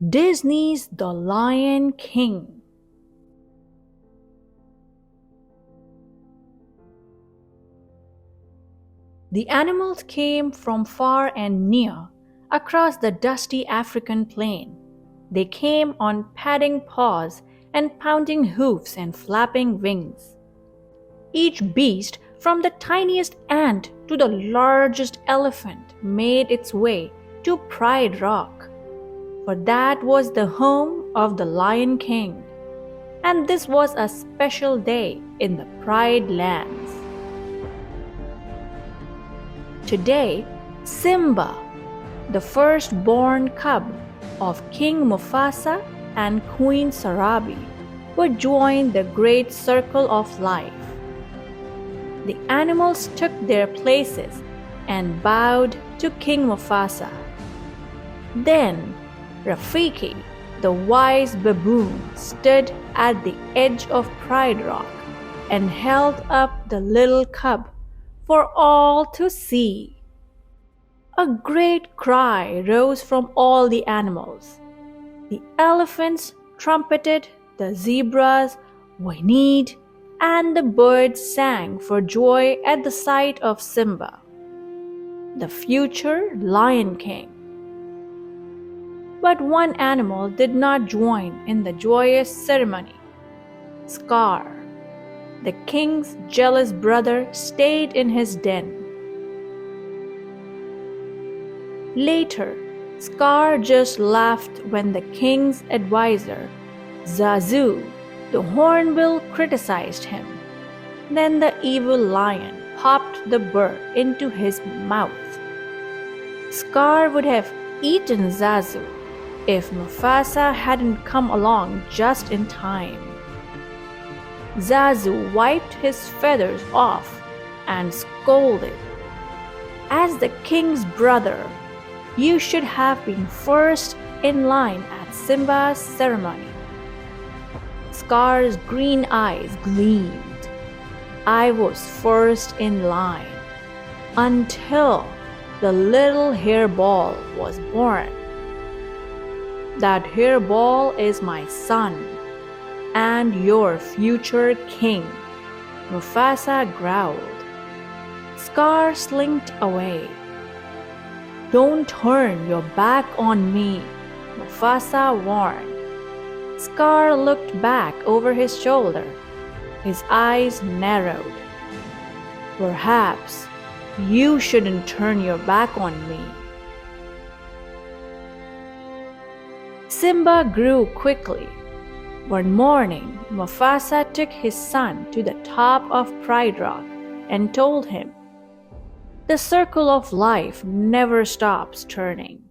Disney's The Lion King. The animals came from far and near, across the dusty African plain. They came on padding paws and pounding hoofs and flapping wings. Each beast, from the tiniest ant to the largest elephant, made its way to Pride Rock, for that was the home of the Lion King, and this was a special day in the Pride Lands. Today, Simba, the firstborn cub of King Mufasa and Queen Sarabi, would join the great circle of life. The animals took their places and bowed to King Mufasa. Then Rafiki, the wise baboon, stood at the edge of Pride Rock and held up the little cub for all to see. A great cry rose from all the animals. The elephants trumpeted, the zebras whinnied, and the birds sang for joy at the sight of Simba, the future Lion King. But one animal did not join in the joyous ceremony. Scar, the king's jealous brother, stayed in his den. Later, Scar just laughed when the king's advisor, Zazu, the hornbill, criticized him. Then the evil lion popped the burr into his mouth. Scar would have eaten Zazu if Mufasa hadn't come along just in time. Zazu wiped his feathers off and scolded. As the king's brother, you should have been first in line at Simba's ceremony. Scar's green eyes gleamed. I was first in line until the little hairball was born. That hairball is my son and your future king, Mufasa growled. Scar slinked away. Don't turn your back on me, Mufasa warned. Scar looked back over his shoulder. His eyes narrowed. Perhaps you shouldn't turn your back on me. Simba grew quickly. One morning, Mufasa took his son to the top of Pride Rock and told him, "The circle of life never stops turning.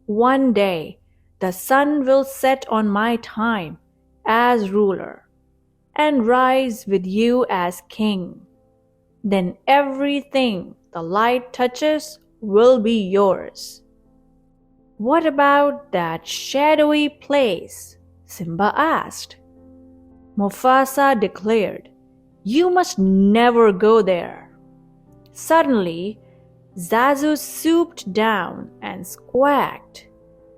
One day, the sun will set on my time as ruler and rise with you as king. Then everything the light touches will be yours." "What about that shadowy place?" Simba asked. Mufasa declared, "You must never go there." Suddenly, Zazu swooped down and squawked,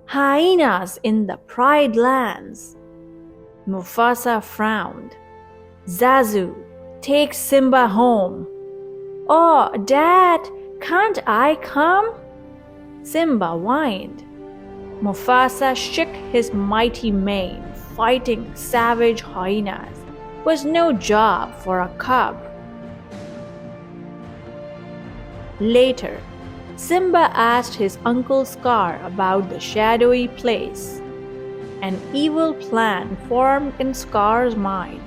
"Hyenas in the Pride Lands." Mufasa frowned. "Zazu, take Simba home." "Oh, Dad, can't I come?" Simba whined. Mufasa shook his mighty mane. Fighting savage hyenas was no job for a cub. Later, Simba asked his uncle Scar about the shadowy place. An evil plan formed in Scar's mind.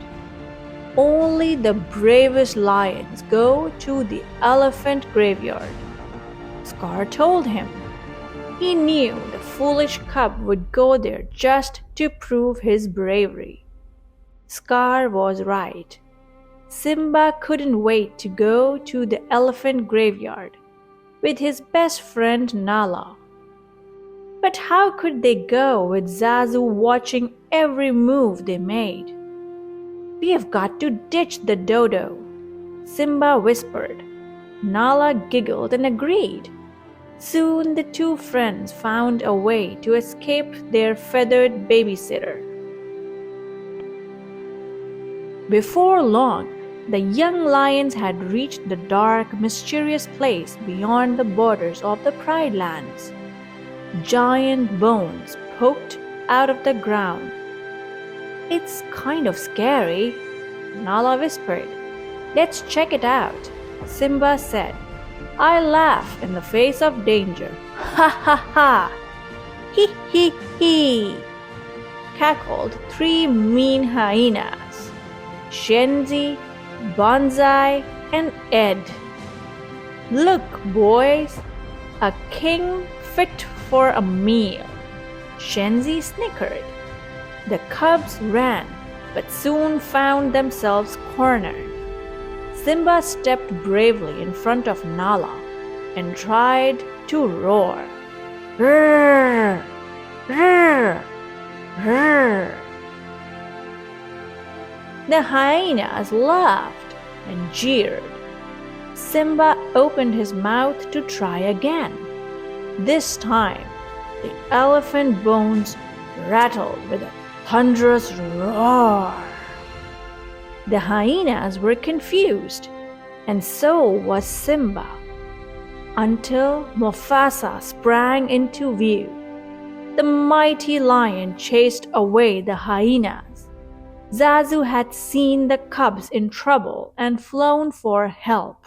Only the bravest lions go to the elephant graveyard, Scar told him. He knew the foolish cub would go there just to prove his bravery. Scar was right. Simba couldn't wait to go to the elephant graveyard with his best friend Nala. But how could they go with Zazu watching every move they made? "We have got to ditch the dodo," Simba whispered. Nala giggled and agreed. Soon the two friends found a way to escape their feathered babysitter. Before long, the young lions had reached the dark, mysterious place beyond the borders of the Pride Lands. Giant bones poked out of the ground. "It's kind of scary," Nala whispered. "Let's check it out," Simba said. "I laugh in the face of danger." "Ha ha ha! Hee hee hee!" cackled three mean hyenas, Shenzi, Banzai, and Ed. "Look, boys, a king fit for a meal," Shenzi snickered. The cubs ran, but soon found themselves cornered. Simba stepped bravely in front of Nala and tried to roar. "Roar! Roar! Roar!" The hyenas laughed and jeered. Simba opened his mouth to try again. This time, the elephant bones rattled with a thunderous roar. The hyenas were confused, and so was Simba, until Mufasa sprang into view. The mighty lion chased away the hyenas. Zazu had seen the cubs in trouble and flown for help.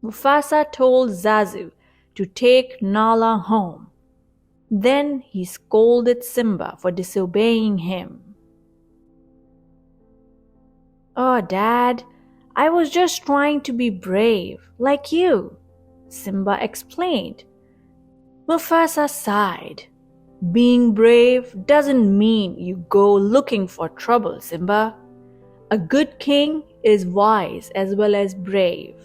Mufasa told Zazu to take Nala home. Then he scolded Simba for disobeying him. "Oh, Dad, I was just trying to be brave, like you," Simba explained. Mufasa sighed. "Being brave doesn't mean you go looking for trouble, Simba. A good king is wise as well as brave."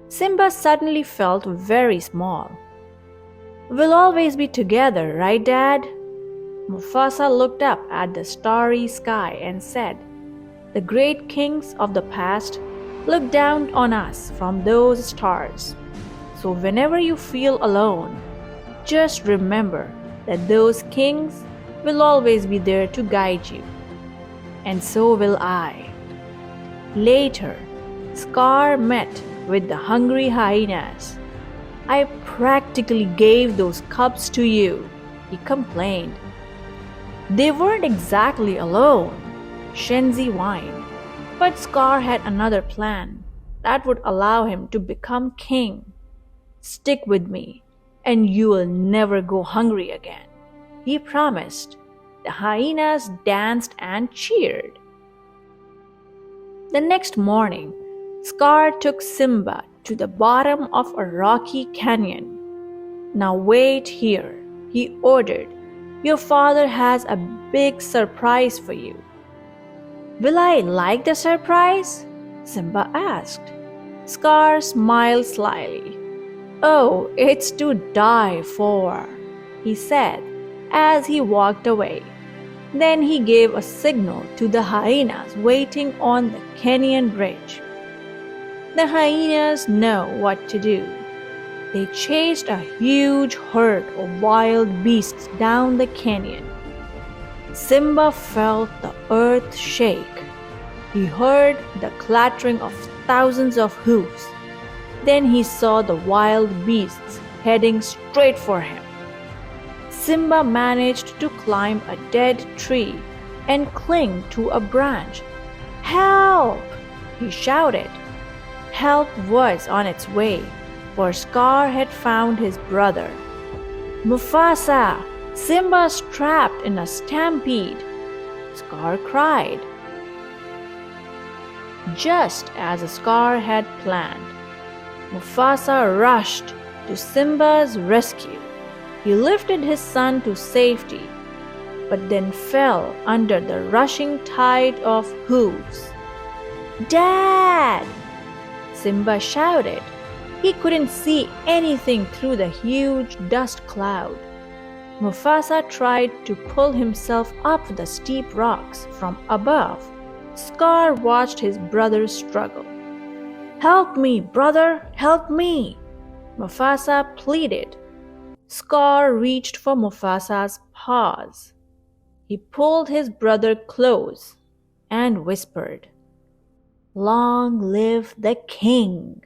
Simba suddenly felt very small. "We'll always be together, right, Dad?" Mufasa looked up at the starry sky and said, "The great kings of the past look down on us from those stars. So whenever you feel alone, just remember that those kings will always be there to guide you. And so will I." Later, Scar met with the hungry hyenas. "I practically gave those cubs to you," he complained. "They weren't exactly alone," Shenzi whined. But Scar had another plan that would allow him to become king. "Stick with me, and you will never go hungry again," he promised. The hyenas danced and cheered. The next morning, Scar took Simba to the bottom of a rocky canyon. "Now wait here," he ordered. "Your father has a big surprise for you." "Will I like the surprise?" Simba asked. Scar smiled slyly. "Oh, it's to die for," he said as he walked away. Then he gave a signal to the hyenas waiting on the canyon bridge. The hyenas know what to do. They chased a huge herd of wild beasts down the canyon. Simba felt the earth shake. He heard the clattering of thousands of hoofs. Then he saw the wild beasts heading straight for him. Simba managed to climb a dead tree and cling to a branch. "Help!" he shouted. Help was on its way, for Scar had found his brother. "Mufasa! Simba's trapped in a stampede!" Scar cried. Just as Scar had planned, Mufasa rushed to Simba's rescue. He lifted his son to safety, but then fell under the rushing tide of hooves. "Dad!" Simba shouted. He couldn't see anything through the huge dust cloud. Mufasa tried to pull himself up the steep rocks from above. Scar watched his brother struggle. "Help me, brother! Help me!" Mufasa pleaded. Scar reached for Mufasa's paws. He pulled his brother close and whispered, "Long live the king!"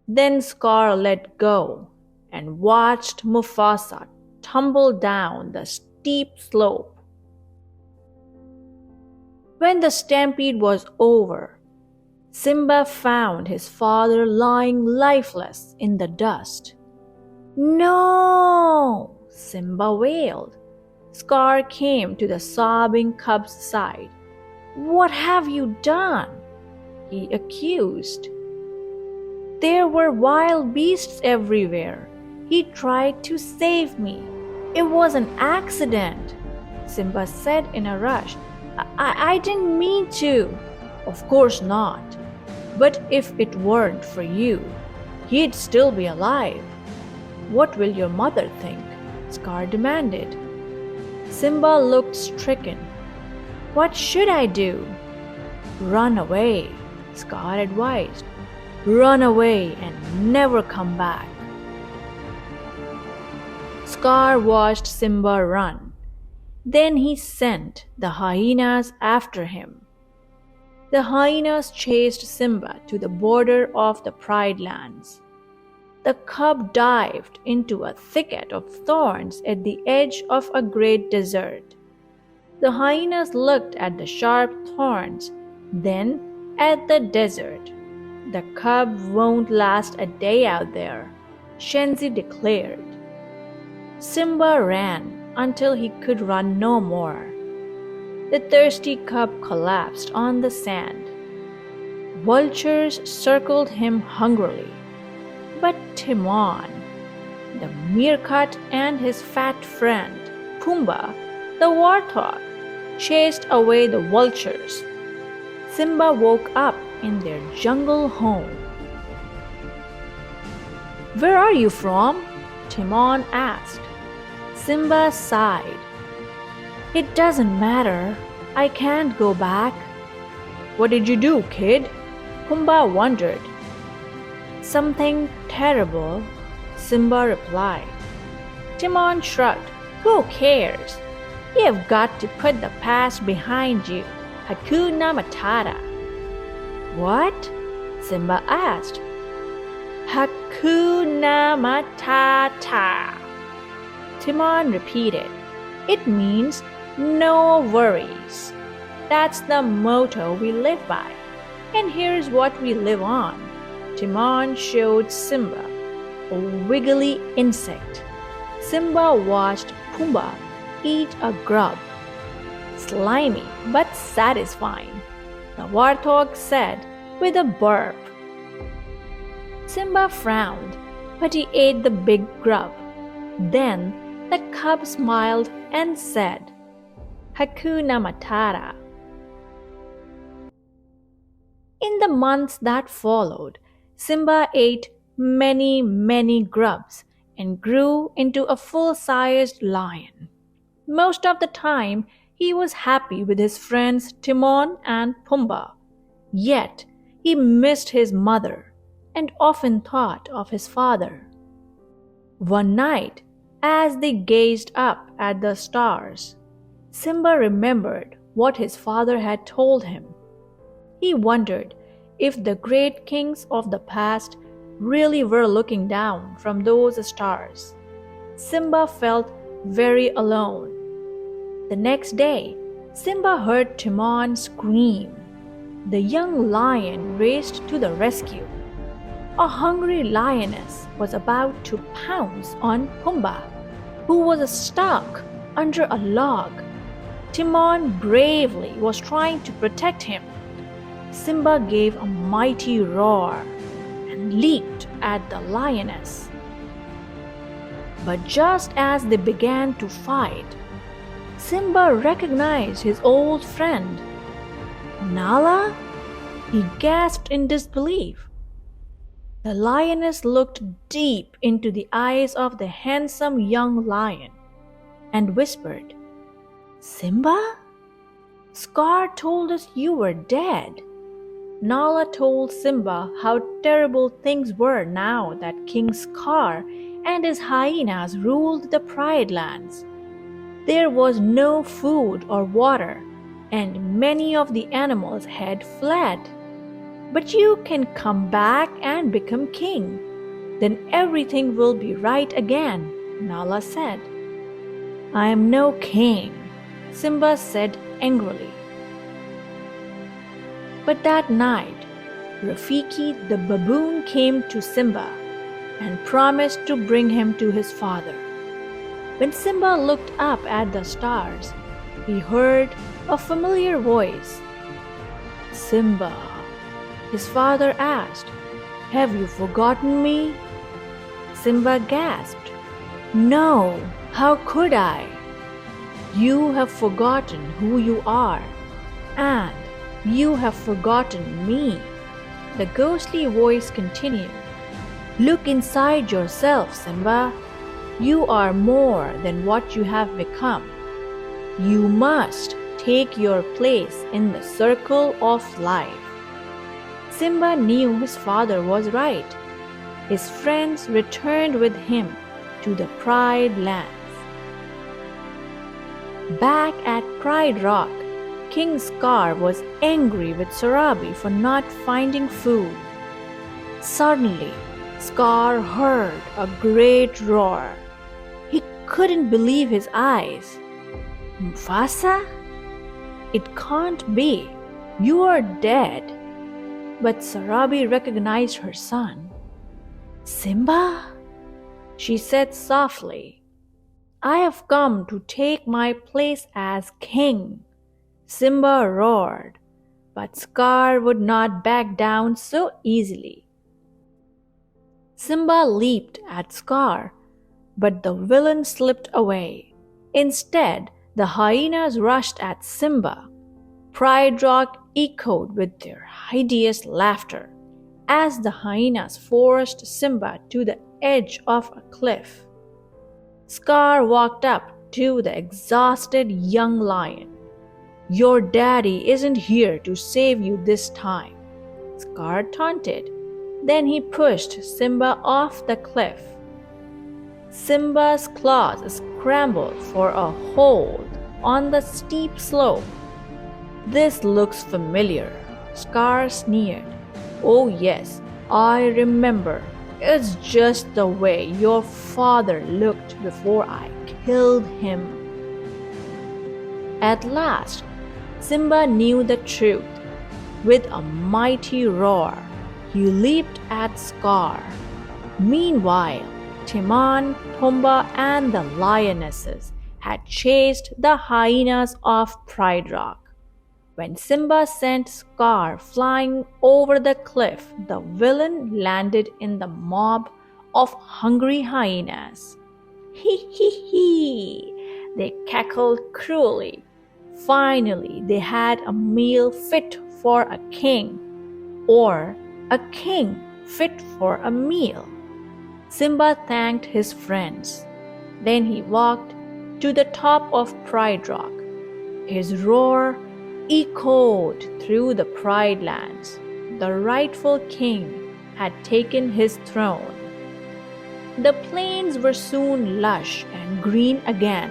Then Scar let go and watched Mufasa tumble down the steep slope. When the stampede was over, Simba found his father lying lifeless in the dust. "No!" Simba wailed. Scar came to the sobbing cub's side. "What have you done?" he accused. "There were wild beasts everywhere. He tried to save me. It was an accident," Simba said in a rush. I didn't mean to." "Of course not. But if it weren't for you, he'd still be alive." "What will your mother think?" Scar demanded. Simba looked stricken. "What should I do?" "Run away," Scar advised. "Run away and never come back." Scar watched Simba run. Then he sent the hyenas after him. The hyenas chased Simba to the border of the Pride Lands. The cub dived into a thicket of thorns at the edge of a great desert. The hyenas looked at the sharp thorns, then at the desert. "The cub won't last a day out there," Shenzi declared. Simba ran until he could run no more. The thirsty cub collapsed on the sand. Vultures circled him hungrily. But Timon, the meerkat, and his fat friend, Pumbaa, the warthog, chased away the vultures. Simba woke up in their jungle home. "Where are you from?" Timon asked. Simba sighed. "It doesn't matter. I can't go back." "What did you do, kid?" Pumbaa wondered. "Something terrible," Simba replied. Timon shrugged. "Who cares? You've got to put the past behind you. Hakuna Matata." "What?" Simba asked. "Hakuna Matata," Timon repeated. "It means no worries. That's the motto we live by. And here's what we live on." Timon showed Simba a wiggly insect. Simba watched Pumbaa eat a grub. "Slimy but satisfying," the warthog said with a burp. Simba frowned, but he ate the big grub. Then the cub smiled and said, "Hakuna Matata." In the months that followed, Simba ate many grubs and grew into a full-sized lion. Most of the time, he was happy with his friends Timon and Pumbaa. Yet, he missed his mother and often thought of his father. One night, as they gazed up at the stars, Simba remembered what his father had told him. He wondered if the great kings of the past really were looking down from those stars. Simba felt very alone. The next day, Simba heard Timon scream. The young lion raced to the rescue. A hungry lioness was about to pounce on Pumbaa, who was stuck under a log. Timon bravely was trying to protect him. Simba gave a mighty roar and leaped at the lioness. But just as they began to fight, Simba recognized his old friend. "Nala?" He gasped in disbelief. The lioness looked deep into the eyes of the handsome young lion and whispered, "Simba? Scar told us you were dead." Nala told Simba how terrible things were now that King Scar and his hyenas ruled the Pride Lands. There was no food or water, and many of the animals had fled. But you can come back and become king. Then everything will be right again, Nala said. I am no king, Simba said angrily. But that night, Rafiki the baboon came to Simba and promised to bring him to his father. When Simba looked up at the stars, he heard a familiar voice. Simba, his father asked, have you forgotten me? Simba gasped. No, how could I? You have forgotten who you are, and you have forgotten me. The ghostly voice continued. Look inside yourself, Simba. You are more than what you have become. You must take your place in the circle of life. Simba knew his father was right. His friends returned with him to the Pride Lands. Back at Pride Rock, King Scar was angry with Sarabi for not finding food. Suddenly, Scar heard a great roar. He couldn't believe his eyes. Mufasa? It can't be. You are dead. But Sarabi recognized her son. Simba? She said softly. I have come to take my place as king. Simba roared, but Scar would not back down so easily. Simba leaped at Scar, but the villain slipped away. Instead, the hyenas rushed at Simba. Pride Rock echoed with their hideous laughter as the hyenas forced Simba to the edge of a cliff. Scar walked up to the exhausted young lion. Your daddy isn't here to save you this time, Scar taunted. Then he pushed Simba off the cliff. Simba's claws scrambled for a hold on the steep slope. This looks familiar, Scar sneered. Oh yes, I remember. It's just the way your father looked before I killed him. At last, Simba knew the truth. With a mighty roar, he leaped at Scar. Meanwhile, Timon, Pumbaa, and the lionesses had chased the hyenas off Pride Rock. When Simba sent Scar flying over the cliff, the villain landed in the mob of hungry hyenas. Hee hee hee! They cackled cruelly. Finally, they had a meal fit for a king, or a king fit for a meal. Simba thanked his friends. Then he walked to the top of Pride Rock. His roar echoed through the Pride Lands. The rightful king had taken his throne. The plains were soon lush and green again.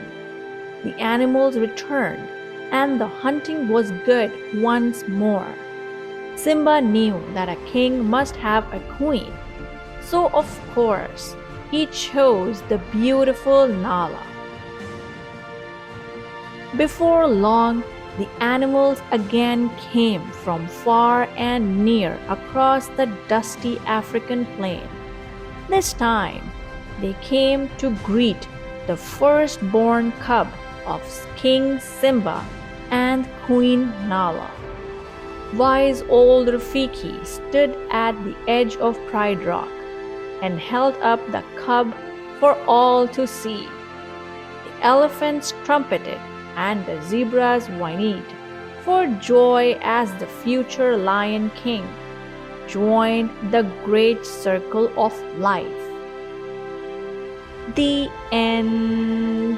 The animals returned, and the hunting was good once more. Simba knew that a king must have a queen, so of course he chose the beautiful Nala. Before long, the animals again came from far and near across the dusty African plain. This time, they came to greet the firstborn cub of King Simba and Queen Nala. Wise old Rafiki stood at the edge of Pride Rock and held up the cub for all to see. The elephants trumpeted and the zebras whinnied for joy as the future Lion King joined the great circle of life. The end.